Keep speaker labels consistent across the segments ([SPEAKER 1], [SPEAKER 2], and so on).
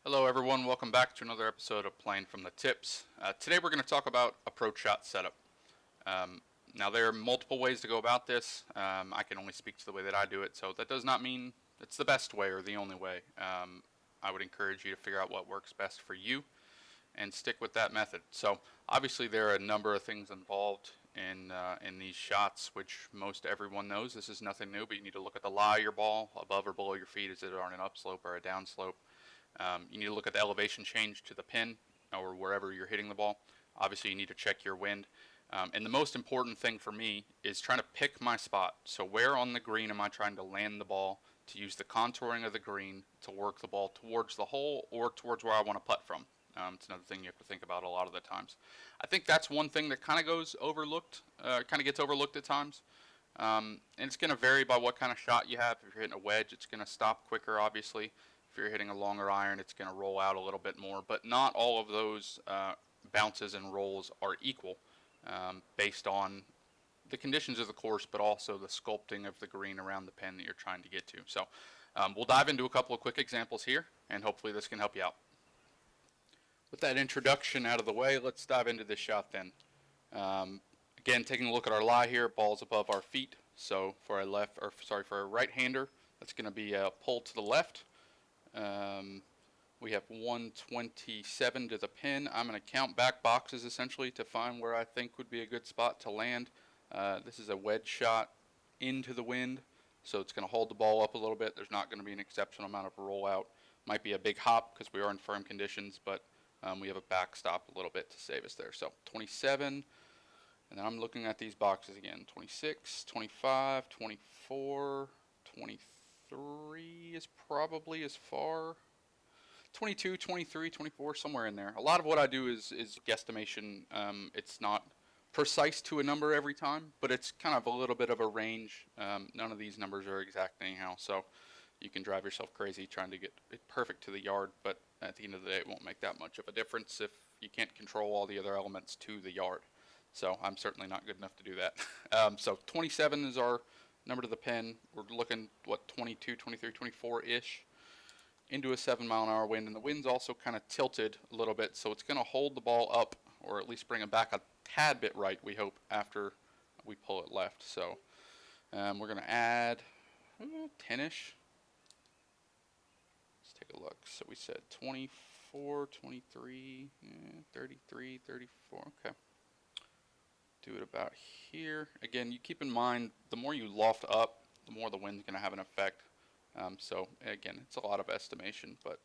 [SPEAKER 1] Hello everyone, welcome back to another episode of Playing from the Tips. Today we're going to talk about approach shot setup. Um, Now there are multiple ways to go about this. I can only speak to the way that I do it, so that does not mean it's the best way or the only way. I would encourage you to figure out what works best for you and stick with that method. So obviously there are a number of things involved in these shots, which most everyone knows. This is nothing new, but you need to look at the lie of your ball above or below your feet. Is it on an upslope or a downslope? You need to look at the elevation change to the pin or wherever you're hitting the ball. Obviously, you need to check your wind. And the most important thing for me is trying to pick my spot. So where on the green am I trying to land the ball to use the contouring of the green to work the ball towards the hole or towards where I want to putt from. It's another thing you have to think about a lot of the times. I think that's one thing that kind of goes overlooked, kind of gets overlooked at times. And it's going to vary by what kind of shot you have. If you're hitting a wedge, it's going to stop quicker, obviously. If you're hitting a longer iron, it's going to roll out a little bit more. But not all of those bounces and rolls are equal based on the conditions of the course, but also the sculpting of the green around the pin that you're trying to get to. So we'll dive into a couple of quick examples here, and hopefully this can help you out. With that introduction out of the way, let's dive into this shot then. Again, taking a look at our lie here, ball's above our feet. So for a right-hander, that's going to be a pull to the left. We have 127 to the pin. I'm going to count back boxes essentially to find where I think would be a good spot to land. This is a wedge shot into the wind, so it's going to hold the ball up a little bit. There's not going to be an exceptional amount of rollout. Might be a big hop because we are in firm conditions, but we have a backstop a little bit to save us there. So 27, and then I'm looking at these boxes again. 26, 25, 24, 23 is probably as far. 22, 23, 24, somewhere in there. A lot of what I do is guesstimation. It's not precise to a number every time, but it's kind of a little bit of a range. None of these numbers are exact anyhow, so you can drive yourself crazy trying to get it perfect to the yard, but at the end of the day, it won't make that much of a difference if you can't control all the other elements to the yard. So I'm certainly not good enough to do that. So 27 is our number to the pin. We're looking, 22, 23, 24-ish into a 7-mile-an-hour wind, and the wind's also kind of tilted a little bit, so it's going to hold the ball up, or at least bring it back a tad bit right, we hope, after we pull it left. So we're going to add 10-ish. Let's take a look. So we said 24, 23, 33, 34. Okay. Do it about here. Again, you keep in mind, the more you loft up, the more the wind's going to have an effect. So again, it's a lot of estimation, but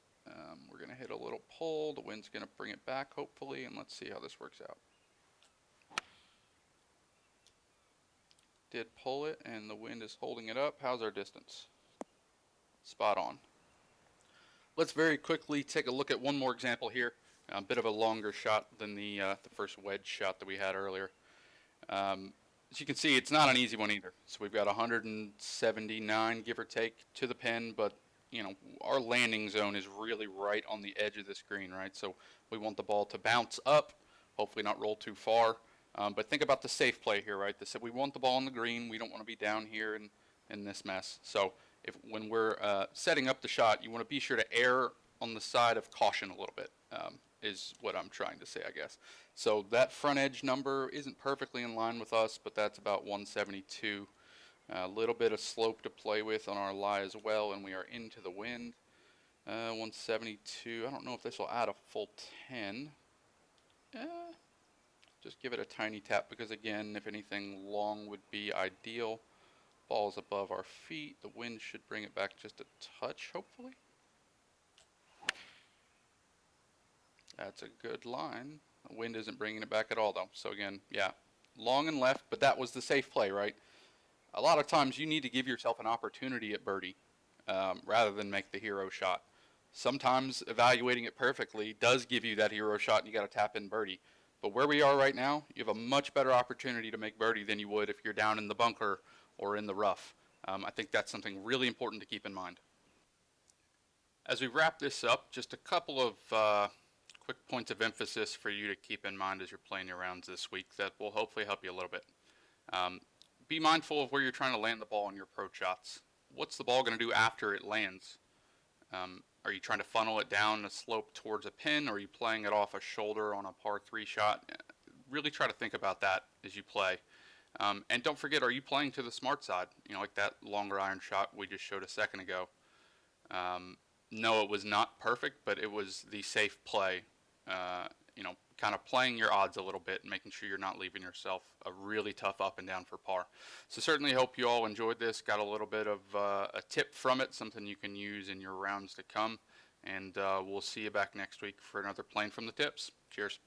[SPEAKER 1] we're going to hit a little pull. The wind's going to bring it back, hopefully, and let's see how this works out. Did pull it, and the wind is holding it up. How's our distance? Spot on. Let's very quickly take a look at one more example here. A bit of a longer shot than the first wedge shot that we had earlier. As you can see, it's not an easy one either. So we've got 179, give or take, to the pin, but you know, our landing zone is really right on the edge of the screen, right? So we want the ball to bounce up, hopefully not roll too far. But think about the safe play here, right? We want the ball on the green. We don't want to be down here in this mess. So when we're setting up the shot, you want to be sure to err on the side of caution a little bit, is what I'm trying to say, I guess. So that front edge number isn't perfectly in line with us, but that's about 172. A little bit of slope to play with on our lie as well, and we are into the wind. 172. I don't know if this will add a full 10. Just give it a tiny tap because, again, if anything, long would be ideal. Ball's above our feet. The wind should bring it back just a touch, hopefully. That's a good line. The wind isn't bringing it back at all, though. So again, yeah, long and left, but that was the safe play, right? A lot of times you need to give yourself an opportunity at birdie rather than make the hero shot. Sometimes evaluating it perfectly does give you that hero shot and you got to tap in birdie. But where we are right now, you have a much better opportunity to make birdie than you would if you're down in the bunker or in the rough. I think that's something really important to keep in mind. As we wrap this up, just a couple of quick points of emphasis for you to keep in mind as you're playing your rounds this week that will hopefully help you a little bit. Be mindful of where you're trying to land the ball on your approach shots. What's the ball going to do after it lands? Are you trying to funnel it down a slope towards a pin, or are you playing it off a shoulder on a par 3 shot? Really try to think about that as you play. And don't forget, are you playing to the smart side? Like that longer iron shot we just showed a second ago. No, it was not perfect, but it was the safe play. Kind of playing your odds a little bit and making sure you're not leaving yourself a really tough up and down for par. So certainly hope you all enjoyed this, got a little bit of a tip from it, something you can use in your rounds to come. And we'll see you back next week for another Plane from the Tips. Cheers.